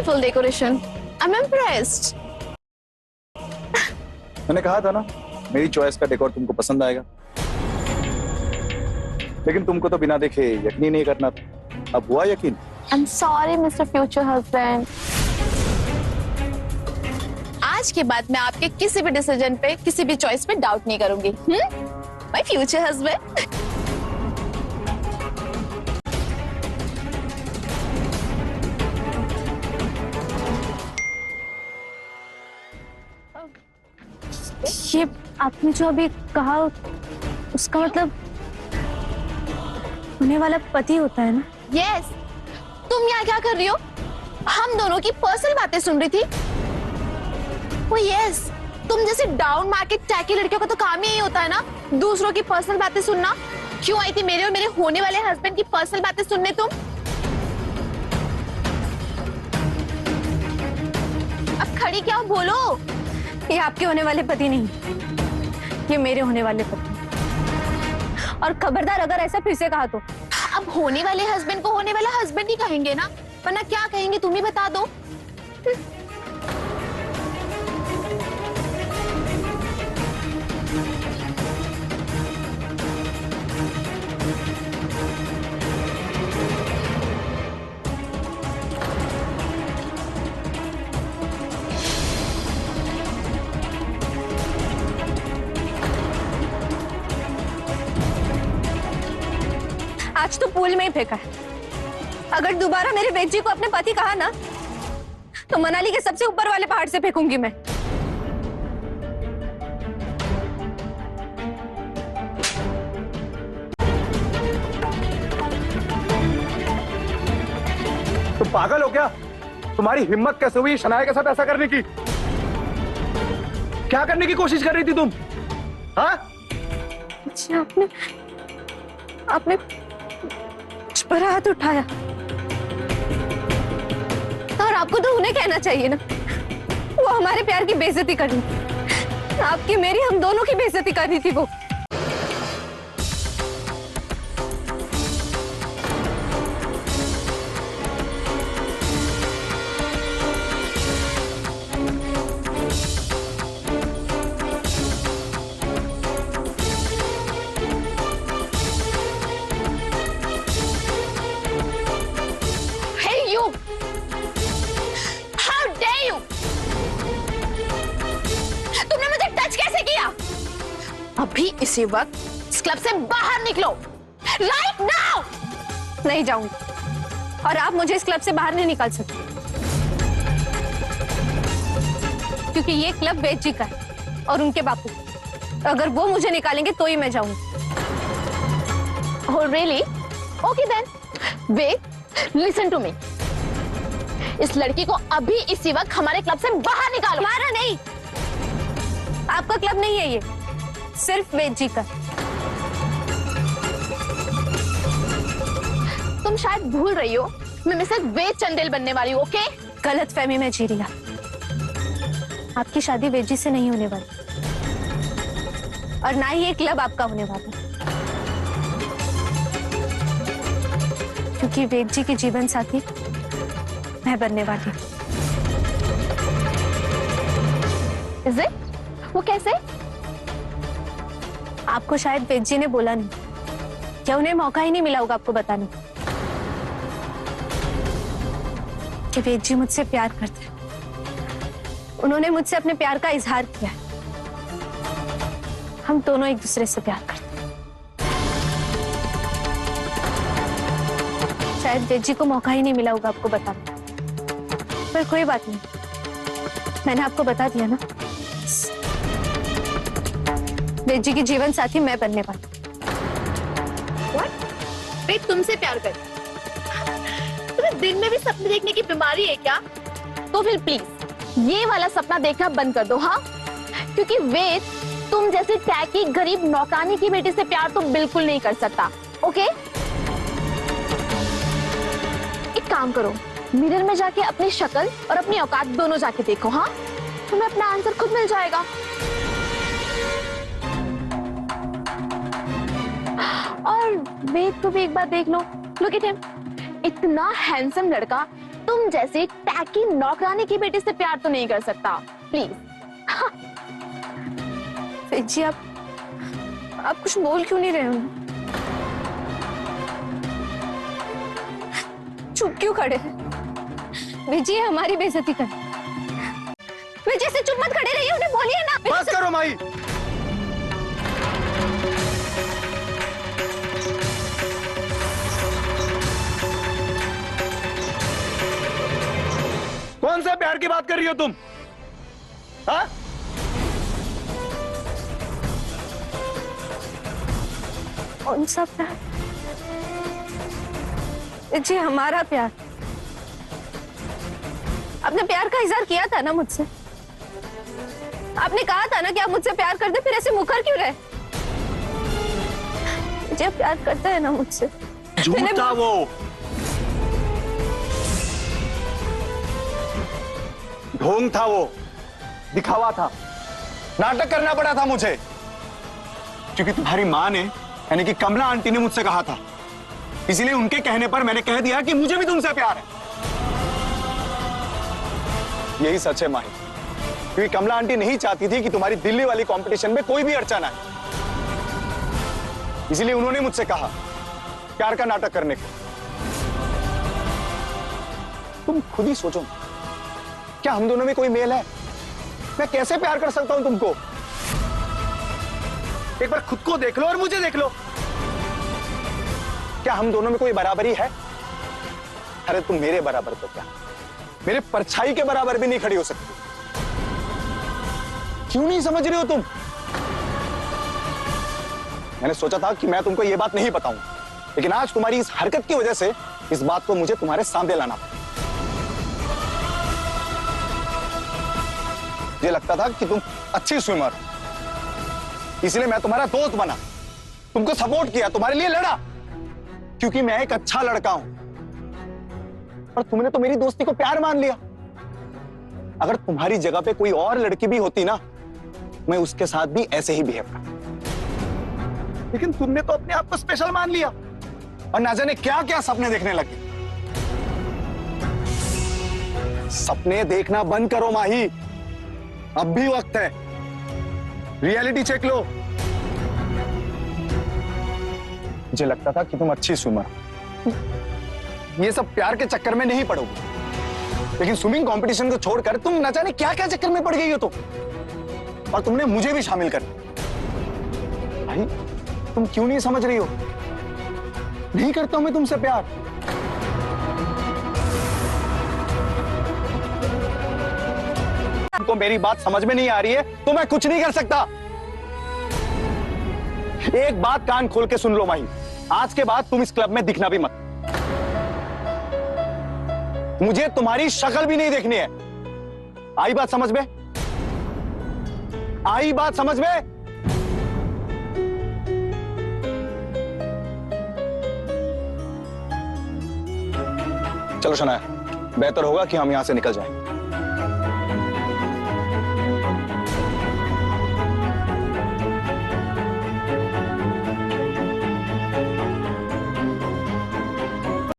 Beautiful decoration. I am impressed. मैंने कहा था ना मेरी चॉइस का डेकोर तुमको पसंद आएगा, लेकिन तुमको तो बिना देखे यकीन ही नहीं करना था। अब हुआ यकीन? I am sorry mister future husband. आज के बाद मैं आपके किसी भी डिसीजन पे, किसी भी चॉइस पे डाउट नहीं करूंगी। My future husband. ये आपने जो अभी कहा उसका मतलब होने वाला पति होता है ना? यस। तुम यहाँ क्या कर रही हो? हम दोनों की पर्सनल बातें सुन रही थी। ओ यस, तुम जैसे डाउन मार्केट टैकी लड़कियों का तो काम ही यही होता है ना, दूसरों की पर्सनल बातें सुनना। क्यों आई थी मेरे और मेरे होने वाले हस्बैंड की पर्सनल बातें सुनने तुम? अब खड़ी क्या हो, बोलो। ये आपके होने वाले पति नहीं, ये मेरे होने वाले पति। और खबरदार अगर ऐसा फिर से कहा तो। अब होने वाले हस्बैंड को होने वाला हस्बैंड ही कहेंगे ना, वरना क्या कहेंगे तुम ही बता दो। आज तो पूल में ही फेंका है। अगर दोबारा मेरे वेद जी को अपने पति कहा ना तो मनाली के सबसे ऊपर वाले पहाड़ से फेंकूंगी मैं। तुम पागल हो क्या? तुम्हारी हिम्मत कैसे हुई शनाया के साथ ऐसा करने की? क्या करने की कोशिश कर रही थी तुम? हाँ? अच्छा, आपने मुझ पर हाथ उठाया और आपको तो उन्हें कहना चाहिए ना, वो हमारे प्यार की बेइज्जती कर रही थी। आपकी मेरी, हम दोनों की बेइज्जती कर रही थी वो। अभी इसी वक्त इस क्लब से बाहर निकलो, राइट नाउ। नहीं जाऊंगी और आप मुझे इस क्लब से बाहर नहीं निकाल सकते, क्योंकि ये क्लब वेद जी का है और उनके बापू। अगर वो मुझे निकालेंगे तो ही मैं जाऊंगी। Oh really? Okay then. Wait, listen to me. इस लड़की को अभी इसी वक्त हमारे क्लब से बाहर निकालो। हमारा नहीं, आपका क्लब नहीं है ये, सिर्फ वेद जी का। तुम शायद भूल रही हो मैं मिसेस वेद चंदेल बनने वाली हूँ। ओके? गलत फहमी में जी रही है। आपकी शादी वेद जी से नहीं होने वाली और ना ही ये क्लब आपका होने वाला, क्योंकि वेद जी के जीवन साथी मैं बनने वाली हूँ। Is it? वो कैसे? आपको शायद वेद जी ने बोला नहीं, क्या उन्हें मौका ही नहीं मिला होगा आपको बताने कि वेद जी मुझसे प्यार करते हैं। उन्होंने मुझसे अपने प्यार का इजहार किया। हम दोनों एक दूसरे से प्यार करते हैं। शायद वेद जी को मौका ही नहीं मिला होगा आपको बताने, पर कोई बात नहीं, मैंने आपको बता दिया ना। वेद जी की जीवन साथी मैं बनने वाली। What? वेद तुमसे प्यार कर? तुम्हें दिन में भी सपने देखने की बीमारी है क्या? तो फिर प्लीज ये वाला सपना देखना बंद कर दो। हाँ, क्योंकि वेद तुम जैसे टैकी गरीब नौकरानी की बेटी से प्यार तो बिल्कुल नहीं कर सकता। ओके? एक काम करो, मिरर में जाके अपनी शक्ल और अपनी औकात दोनों जाके देखो। हाँ, तुम्हें अपना आंसर खुद मिल जाएगा। और वेद को भी एक बार देख लो। लुक एट हिम, इतना हैंडसम लड़का तुम जैसी टैकी नौकरानी की बेटी से प्यार तो नहीं कर सकता, प्लीज। जी आप कुछ बोल क्यों नहीं रहे हो? चुप क्यों खड़े हैं? विजय हमारी बेइज्जती कर। विजय से चुप मत खड़े रहिए, उन्हें बोलिए ना। बस करो माही। कौन सा प्यार की बात कर रही हो तुम? हाँ? कौन सा प्यार? जी हमारा प्यार। आपने प्यार का इजहार किया था ना मुझसे। आपने कहा था ना कि आप मुझसे प्यार करते, फिर ऐसे मुकर क्यों रहे? जी प्यार करता है ना मुझसे। झूठ था वो, ढोंग था वो, दिखावा था, नाटक करना पड़ा था मुझे, क्योंकि तुम्हारी माँ ने यानी कि कमला आंटी ने मुझसे कहा था, इसीलिए उनके कहने पर मैंने कह दिया कि मुझे भी तुमसे प्यार है। यही सच है माही, क्योंकि कमला आंटी नहीं चाहती थी कि तुम्हारी दिल्ली वाली कंपटीशन में कोई भी अड़चन आए, इसीलिए उन्होंने मुझसे कहा प्यार का नाटक करने को। तुम खुद ही सोचो, क्या हम दोनों में कोई मेल है? मैं कैसे प्यार कर सकता हूं तुमको? एक बार खुद को देख लो और मुझे देख लो, क्या हम दोनों में कोई बराबरी है? अरे तुम मेरे बराबर तो क्या, मेरे परछाई के बराबर भी नहीं खड़ी हो सकती। क्यों नहीं समझ रहे हो तुम? मैंने सोचा था कि मैं तुमको यह बात नहीं बताऊं, लेकिन आज तुम्हारी इस हरकत की वजह से इस बात को मुझे तुम्हारे सामने लाना पड़ा। मुझे लगता था कि तुम अच्छी स्विमर, इसलिए मैं तुम्हारा दोस्त बना, तुमको सपोर्ट किया, तुम्हारे लिए लड़ा, क्योंकि मैं एक अच्छा लड़का हूं। और तुमने तो मेरी दोस्ती को प्यार मान लिया। अगर तुम्हारी जगह पे कोई और लड़की भी होती ना, मैं उसके साथ भी ऐसे ही बिहेव करता, लेकिन तुमने तो अपने आप को स्पेशल मान लिया और ना जाने क्या क्या सपने देखने लगे। सपने देखना बंद करो माही, अब भी वक्त है, रियलिटी चेक लो। मुझे लगता था कि तुम अच्छी स्विमर, ये सब प्यार के चक्कर में नहीं पड़ोगी, लेकिन स्विमिंग कंपटीशन को छोड़कर तुम न जाने क्या क्या चक्कर में पड़ गई हो तुम, और तुमने मुझे भी शामिल कर दिया। भाई तुम क्यों नहीं समझ रही हो? नहीं करता हूं मैं तुमसे प्यार। तुमको मेरी बात समझ में नहीं आ रही है तो मैं कुछ नहीं कर सकता। एक बात कान खोल के सुन लो माही, आज के बाद तुम इस क्लब में दिखना भी मत। मुझे तुम्हारी शक्ल भी नहीं देखनी है। आई बात समझ में? आई बात समझ में? चलो शनाया, बेहतर होगा कि हम यहां से निकल जाएं।